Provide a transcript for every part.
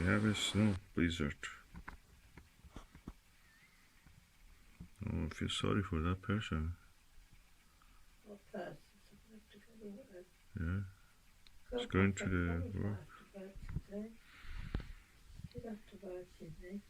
We have a snow blizzard. Oh, I feel sorry for that person. What person? Yeah. It's going to the work. She'd have to work, shouldn't he?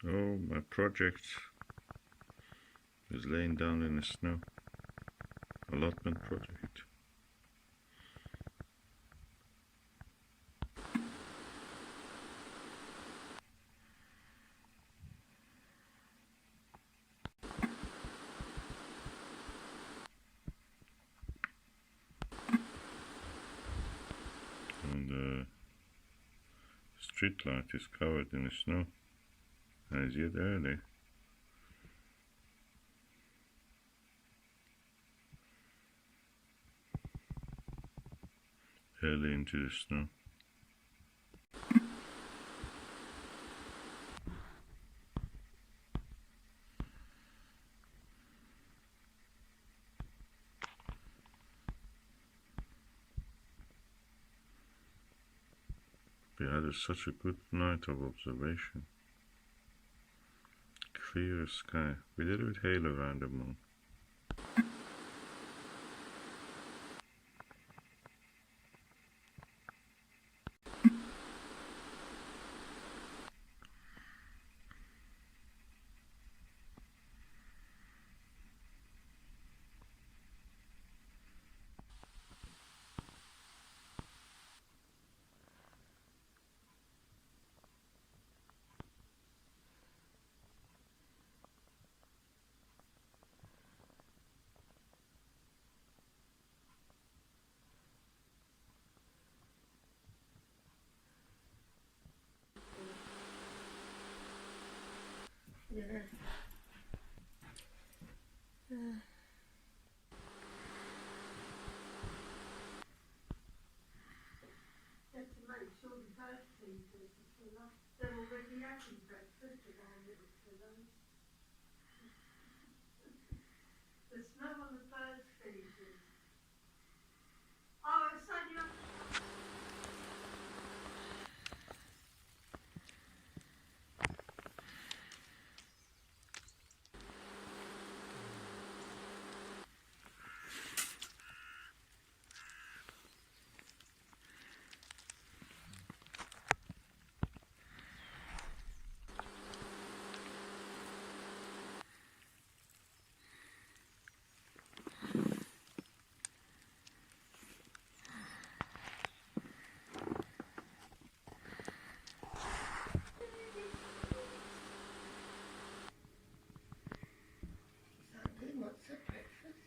Oh, my project is laying down in the snow. Allotment project. And the street light is covered in the snow. As yet early. Early into the snow. We had such a good night of observation. Clear sky. We did it with halo around the moon. Yeah. Have to make sure the bird feeders are full up. They're already having breakfast around it for them. The snow on the bird feeders. Oh, it's only on. Exactly, what's for breakfast?